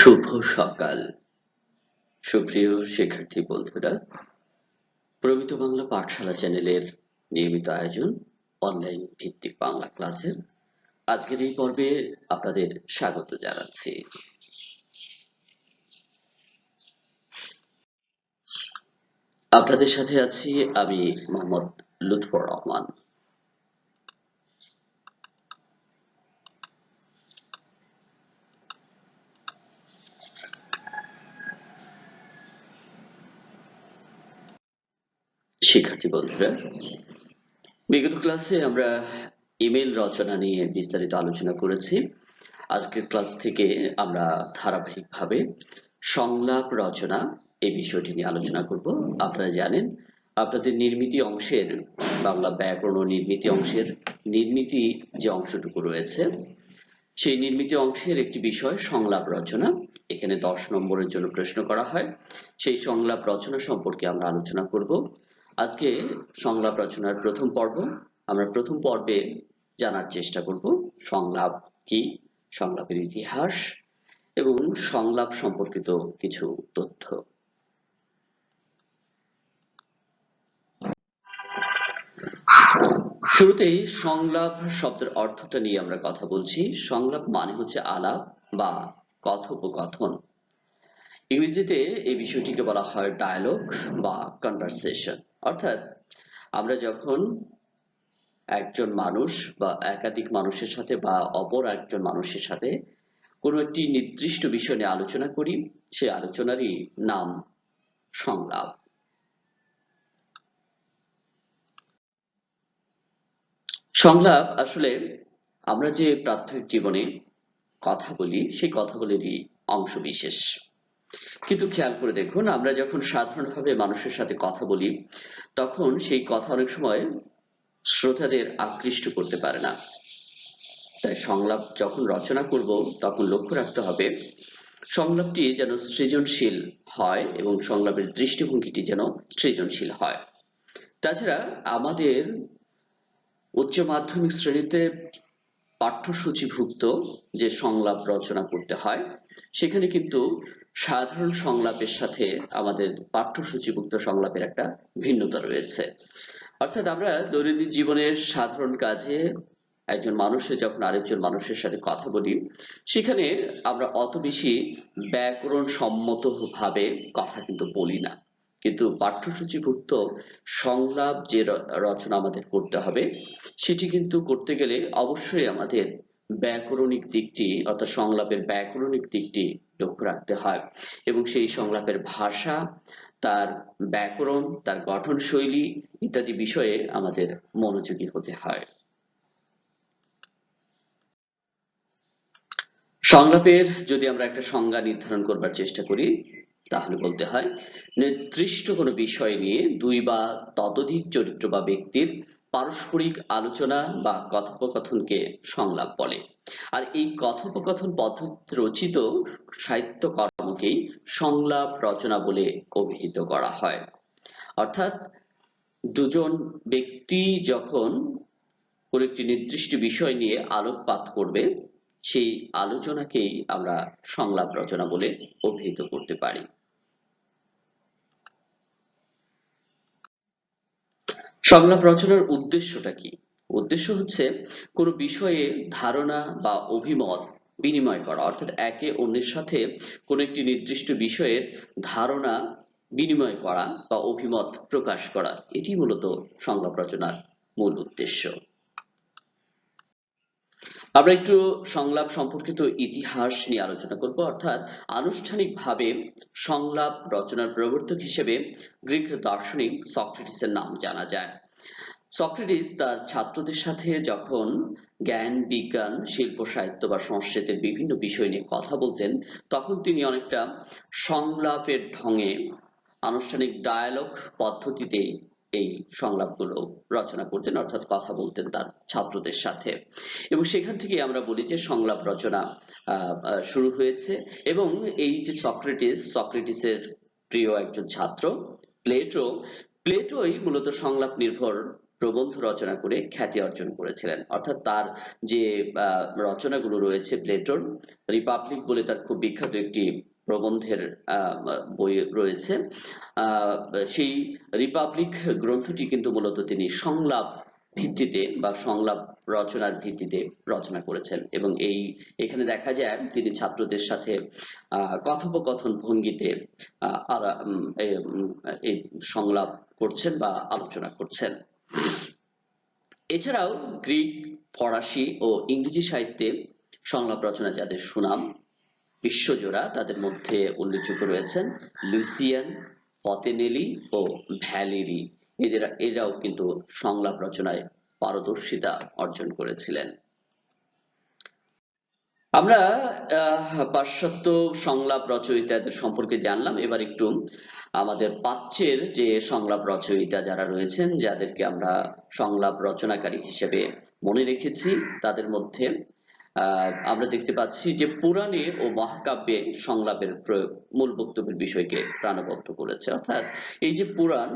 শুভ সকাল সুপ্রিয় শিক্ষার্থী বন্ধুরা, প্রমিত বাংলা পাঠশালা চ্যানেলের নিয়মিত আয়োজন অনলাইন ভিত্তিক বাংলা ক্লাসের আজকের এই পর্বে আপনাদের স্বাগত জানাচ্ছি। আপনাদের সাথে আছি আমি মোহাম্মদ লুৎফর রহমান। শিক্ষার্থী বন্ধুরা, বিগত ক্লাসে আমরা ইমেল রচনা নিয়ে বিস্তারিত আলোচনা করেছি। আজকের ক্লাস থেকে আমরা ধারাবাহিকভাবে সংলাপ রচনা এই বিষয়টি নিয়ে আলোচনা করব। আপনারা জানেন আপনাদের নির্মিতি অংশের বাংলা ব্যাকরণ ও নির্মিতি অংশের নির্মিতি যে অংশটুকু রয়েছে সেই নির্মিতি অংশের একটি বিষয় সংলাপ রচনা। এখানে 10 নম্বরের জন্য প্রশ্ন করা হয়। সেই সংলাপ রচনা সম্পর্কে আমরা আলোচনা করব। আজকে সংলাপ রচনার প্রথম পর্ব। আমরা প্রথম পর্বে জানার চেষ্টা করব সংলাপ কি, সংলাপের ইতিহাস এবং সংলাপ সম্পর্কিত কিছু তথ্য। শুরুতেই সংলাপ শব্দের অর্থটা নিয়ে আমরা কথা বলছি। সংলাপ মানে হচ্ছে আলাপ বা কথোপকথন। ইংরেজিতে এই বিষয়টিকে বলা হয় ডায়ালগ বা কনভারসেশন। অর্থাৎ আমরা যখন একজন মানুষ বা একাধিক মানুষের সাথে বা অপর একজন মানুষের সাথে কোনো একটি নির্দিষ্ট বিষয় নিয়ে আলোচনা করি, সে আলোচনারই নাম সংলাপ। সংলাপ আসলে আমরা যে প্রাত্যহিক জীবনে কথা বলি সেই কথাগুলিরই অংশ বিশেষ। কিন্তু খেয়াল করে দেখুন, আমরা যখন সাধারণভাবে মানুষের সাথে কথা বলি তখন সেই কথা অনেক সময় শ্রোতাদের আকৃষ্ট করতে পারে না। তাই সংলাপ যখন রচনা করব তখন লক্ষ্য রাখতে হবে সংলাপটি যেন সৃজনশীল হয় এবং সংলাপের দৃষ্টিভঙ্গিটি যেন সৃজনশীল হয়। তাছাড়া আমাদের উচ্চ মাধ্যমিক শ্রেণীতে পাঠ্যসূচিভুক্ত যে সংলাপ রচনা করতে হয় সেখানে কিন্তু সাধারণ সংলাপের সাথে আমাদের পাঠ্যসূচিভুক্ত সংলাপের একটা ভিন্নতা রয়েছে। অর্থাৎ আমরা দৈনন্দিন জীবনের সাধারণ কাজে একজন মানুষের যখন আরেকজন মানুষের সাথে কথা বলি সেখানে আমরা অত বেশি ব্যাকরণ সম্মত ভাবে কথা কিন্তু বলি না। কিন্তু পাঠ্যসূচিভুক্ত সংলাপ যে রচনা আমাদের করতে হবে সেটি কিন্তু করতে গেলে অবশ্যই আমাদের ব্যাকরণিক দিকটি অর্থাৎ সংলাপের ব্যাকরণিক দিকটি লক্ষ্য রাখতে হয় এবং সেই সংলাপের ভাষা, তার ব্যাকরণ, তার গঠন শৈলী ইত্যাদি বিষয়ে আমাদের মনোযোগী হতে হয়। সংলাপের যদি আমরা একটা সংজ্ঞা নির্ধারণ করবার চেষ্টা করি তাহলে বলতে হয় নির্দিষ্ট কোনো বিষয় নিয়ে দুই বা ততোধিক চরিত্র বা ব্যক্তির পারস্পরিক আলোচনা বা কথোপকথনকে সংলাপ বলে। আর এই কথোপকথন পদ্ধতিতে রচিত সাহিত্যকর্মকেই সংলাপ রচনা বলে অভিহিত করা হয়। অর্থাৎ দুজন ব্যক্তি যখন কোনো একটি নির্দিষ্ট বিষয় নিয়ে আলোকপাত করবে সেই আলোচনাকেই আমরা সংলাপ রচনা বলে অভিহিত করতে পারি। সংলাপ রচনার উদ্দেশ্যটা কি? উদ্দেশ্য হচ্ছে কোনো বিষয়ে ধারণা বা অভিমত বিনিময় করা, অর্থাৎ একে অন্যের সাথে কোনো একটি নির্দিষ্ট বিষয়ের ধারণা বিনিময় করা বা অভিমত প্রকাশ করা, এটি মূলত সংলাপ রচনার মূল উদ্দেশ্য। আমরা একটু সংলাপ সম্পর্কিত ইতিহাস নিয়ে আলোচনা করব। অর্থাৎ আনুষ্ঠানিকভাবে সংলাপ রচনার প্রবর্তক হিসেবে গ্রিক দার্শনিক সক্রেটিসের নাম জানা যায়। সক্রেটিস তার ছাত্রদের সাথে যখন জ্ঞান, বিজ্ঞান, শিল্প, সাহিত্য বা সংস্কৃতির বিভিন্ন বিষয় নিয়ে কথা বলতেন তখন তিনি অনেকটা সংলাপের ঢঙে আনুষ্ঠানিক ডায়ালগ পদ্ধতিতে এই সংলাপগুলো রচনা করতেন, অর্থাৎ কথা বলতেন তার ছাত্রদের সাথে। এবং সেখান থেকে আমরা বলি যে সংলাপ রচনা শুরু হয়েছে। এবং এই যে সক্রেটিসের প্রিয় একজন ছাত্র প্লেটোই মূলত সংলাপ নির্ভর প্রবন্ধ রচনা করে খ্যাতি অর্জন করেছিলেন। অর্থাৎ তার যে রচনাগুলো রয়েছে প্লেটোর, রিপাবলিক বলে তার খুব বিখ্যাত একটি প্রবন্ধের বই রয়েছে। আহ, সেই রিপাবলিক গ্রন্থটি কিন্তু মূলত তিনি সংলাপ ভিত্তিতে বা সংলাপ রচনার ভিত্তিতে রচনা করেছেন, এবং এখানে দেখা যায় তিনি ছাত্রদের সাথে কথোপকথন ভঙ্গিতে এই সংলাপ করছেন বা আলোচনা করছেন। এছাড়াও গ্রিক, ফরাসি ও ইংরেজি সাহিত্যে সংলাপ রচনা যাদের সুনাম বিশ্বজোড়া, তাদের মধ্যে উল্লেখযোগ্য রয়েছেন লুসিয়ান, পতেনেলি ও ভ্যালেরি। এরাও কিন্তু সংলাপ রচনায় পারদর্শিতা অর্জন করেছিলেন। আমরা পাশ্চাত্য সংলাপ রচয়িতাদের সম্পর্কে জানলাম। এবার একটু আমাদের প্রাচ্যের যে সংলাপ রচয়িতা যারা রয়েছেন, যাদেরকে আমরা সংলাপ রচনাকারী হিসেবে মনে রেখেছি, তাদের মধ্যে আমরা দেখতে পাচ্ছি যে পুরাণে ও মহাকাব্যে সংলাপের প্রয়োগ মূল বক্তব্যের বিষয়কে প্রাণবন্ত করেছে। অর্থাৎ এই যে পুরাণ,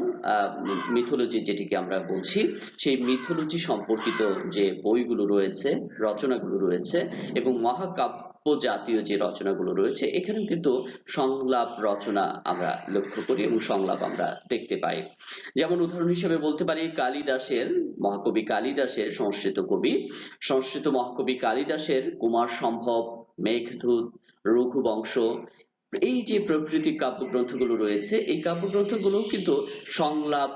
মিথোলজি যেটিকে আমরা বলছি, সেই মিথোলজি সম্পর্কিত যে বইগুলো রয়েছে, রচনাগুলো রয়েছে, এবং মহাকাব্য জাতীয় যে রচনাগুলো রয়েছে, এখানেও কিন্তু সংলাপ রচনা আমরা লক্ষ্য করি এবং সংলাপ আমরা দেখতে পাই। যেমন উদাহরণ হিসেবে বলতে পারি কালিদাসের, মহাকবি কালিদাসের, সংস্কৃত মহাকবি কালিদাসের কুমার সম্ভব, মেঘদূত, রঘুবংশ, এই যে প্রকৃতি কাব্যগ্রন্থগুলো রয়েছে, এই কাব্যগ্রন্থগুলো কিন্তু সংলাপ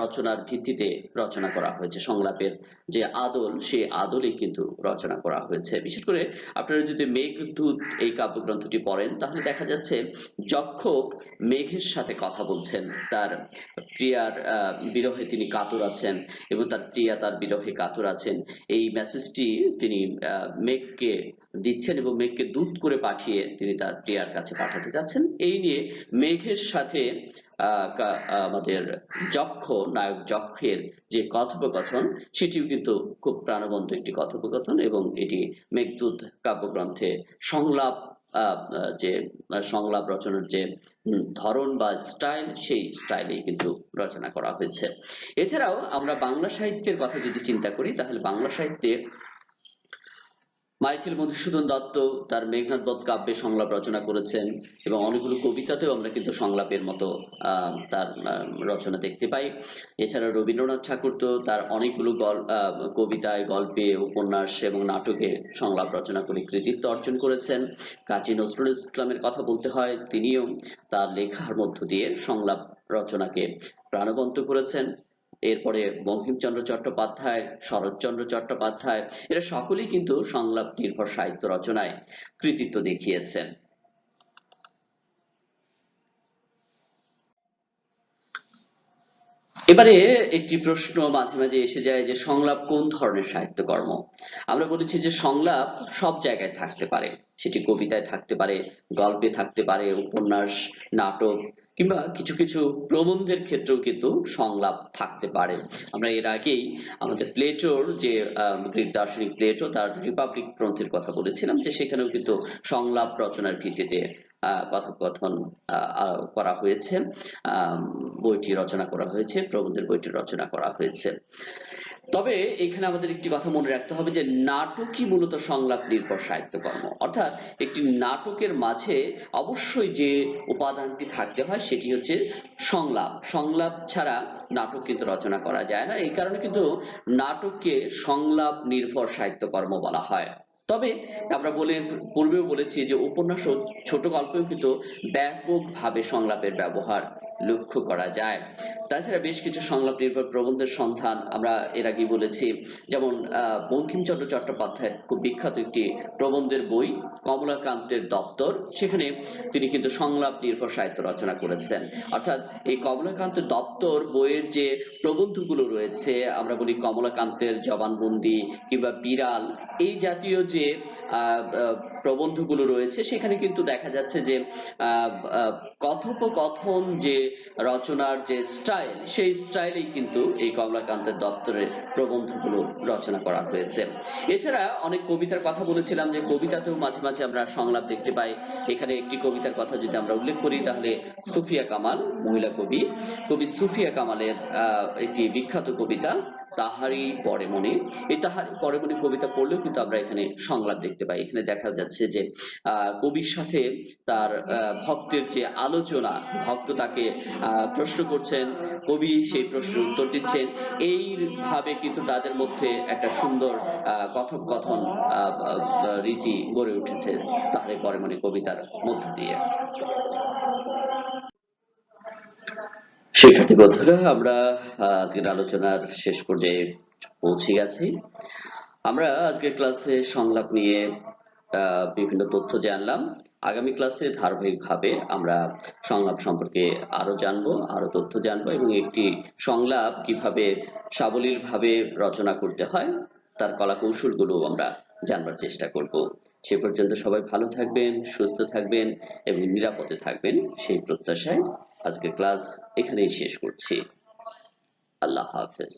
রচনার ভিত্তিতে রচনা করা হয়েছে। সংলাপের যে আদল, সেই আদলেই কিন্তু রচনা করা হয়েছে। বিশেষ করে আপনারা যদি মেঘদূত এই কাব্যগ্রন্থটি পড়েন, তাহলে দেখা যাচ্ছে যক্ষক মেঘের সাথে কথা বলছেন, তার প্রিয়ার বিরহে তিনি কাতর আছেন এবং তার প্রিয়া তার বিরহে কাতর আছেন। এই মেসেজটি তিনি মেঘকে দিচ্ছেন এবং মেঘকে দূত করে পাঠিয়ে তিনি তার প্রিয়ার কাছে পাঠাতে যাচ্ছেন। এই নিয়ে মেঘের সাথে আমাদের নায়ক যক্ষের যে কথোপকথন, সেটিও কিন্তু খুব প্রাণবন্ত একটি কথোপকথন, এবং এটি মেঘদূত কাব্যগ্রন্থে সংলাপ যে সংলাপ রচনার যে ধরন বা স্টাইল, সেই স্টাইলেই কিন্তু রচনা করা হয়েছে। এছাড়াও আমরা বাংলা সাহিত্যের কথা যদি চিন্তা করি, তাহলে বাংলা সাহিত্যে মাইকেল মধুসূদন দত্ত তার মেঘনাদ বধ কাব্যে সংলাপ রচনা করেছেন, এবং অনেকগুলো কবিতাতেও আমরা কিন্তু সংলাপের মতো তার রচনা দেখতে পাই। এছাড়া রবীন্দ্রনাথ ঠাকুর তো তার অনেকগুলো কবিতায়, গল্পে, উপন্যাস এবং নাটকে সংলাপ রচনা করে কৃতিত্ব অর্জন করেছেন। কাজী নজরুল ইসলামের কথা বলতে হয়, তিনিও তার লেখার মধ্য দিয়ে সংলাপ রচনাকে প্রাণবন্ত করেছেন। এরপরে বঙ্কিমচন্দ্র চট্টোপাধ্যায়, শরৎচন্দ্র চট্টোপাধ্যায়, এরা সকলেই কিন্তু সংলাপ নির্ভর সাহিত্য রচনায় কৃতিত্ব দেখিয়েছেন। এবারে একটি প্রশ্ন মাঝে মাঝে এসে যায় যে সংলাপ কোন ধরনের সাহিত্যকর্ম। আমরা বলেছি যে সংলাপ সব জায়গায় থাকতে পারে, সেটি কবিতায় থাকতে পারে, গল্পে থাকতে পারে, উপন্যাস, নাটক, কিংবা কিছু কিছু প্রবন্ধের ক্ষেত্রেও কিন্তু সংলাপ থাকতে পারে। আমরা এর আগেই আমাদের প্লেটোর যে গ্রিক দার্শনিক প্লেটো, তার রিপাবলিক গ্রন্থের কথা বলেছিলাম, যে সেখানেও কিন্তু সংলাপ রচনার ভিত্তিতে কথোপকথন করা হয়েছে, বইটি রচনা করা হয়েছে, প্রবন্ধের বইটি রচনা করা হয়েছে। তবে এখানে আমাদের একটি কথা মনে রাখতে হবে যে নাটকই মূলত সংলাপ নির্ভর সাহিত্যকর্ম। অর্থাৎ একটি নাটকের মাঝে অবশ্যই যে উপাদানটি থাকতে হয়, সেটি হচ্ছে সংলাপ। সংলাপ ছাড়া নাটক কিন্তু রচনা করা যায় না। এই কারণে কিন্তু নাটককে সংলাপ নির্ভর সাহিত্যকর্ম বলা হয়। তবে আমরা পূর্বেও বলেছি যে উপন্যাস ও ছোট গল্পেও কিন্তু ব্যাপকভাবে সংলাপের ব্যবহার লক্ষ্য করা যায়। তাছাড়া বেশ কিছু সংলাপ নির্ভর প্রবন্ধের সন্ধান আমরা এর আগেই বলেছি। যেমন বঙ্কিমচন্দ্র চট্টোপাধ্যায়ের খুব বিখ্যাত একটি প্রবন্ধের বই কমলাকান্তের দপ্তর, সেখানে তিনি কিন্তু সংলাপ নির্ভর সাহিত্য রচনা করেছেন। অর্থাৎ এই কমলাকান্তের দপ্তর বইয়ের যে প্রবন্ধগুলো রয়েছে, আমরা বলি কমলাকান্তের জবানবন্দি কিংবা বিড়াল, এই জাতীয় যে প্রবন্ধগুলো রয়েছে, সেখানে কিন্তু দেখা যাচ্ছে যে কথোপকথন যে রচনার যে স্টাইল, সেই স্টাইলেই কিন্তু এই কমলাকান্তের দপ্তরের প্রবন্ধগুলো রচনা করা হয়েছে। এছাড়া অনেক কবিতার কথা বলেছিলাম, যে কবিতাতেও মাঝে মাঝে আমরা সংলাপ দেখতে পাই। এখানে একটি কবিতার কথা যদি আমরা উল্লেখ করি, তাহলে সুফিয়া কামাল, মহিলা কবি সুফিয়া কামালের একটি বিখ্যাত কবিতা তাহারই পরে মনে, এই তাহারই পরে মনে কবিতা পড়লেও কিন্তু আমরা এখানে সংলাপ দেখতে পাই। এখানে দেখা যাচ্ছে যে কবির সাথে তার ভক্তের যে আলোচনা, ভক্ত তাকে প্রশ্ন করছেন, কবি সেই প্রশ্নের উত্তর দিচ্ছেন। এইভাবে কিন্তু তাদের মধ্যে একটা সুন্দর কথোপকথন রীতি গড়ে উঠেছে তাহারই পরে মনে কবিতার মধ্য দিয়ে। শিক্ষার্থী বন্ধুরা, আমরা আজকের আলোচনার শেষ পর্যায়ে পৌঁছে গেছি। আমরা আজকের ক্লাসে সংলাপ নিয়ে বিভিন্ন তথ্য জানলাম। আগামী ক্লাসে ধারাবাহিকভাবে আমরা সংলাপ সম্পর্কে আরো জানবো, আরো তথ্য জানবো এবং একটি সংলাপ কিভাবে সাবলীলভাবে রচনা করতে হয় তার কলাকৌশলগুলো আমরা জানবার চেষ্টা করব। সে পর্যন্ত সবাই ভালো থাকবেন, সুস্থ থাকবেন এবং নিরাপদে থাকবেন সেই প্রত্যাশায় আজকের ক্লাস এখানেই শেষ করছি। আল্লাহ হাফেজ।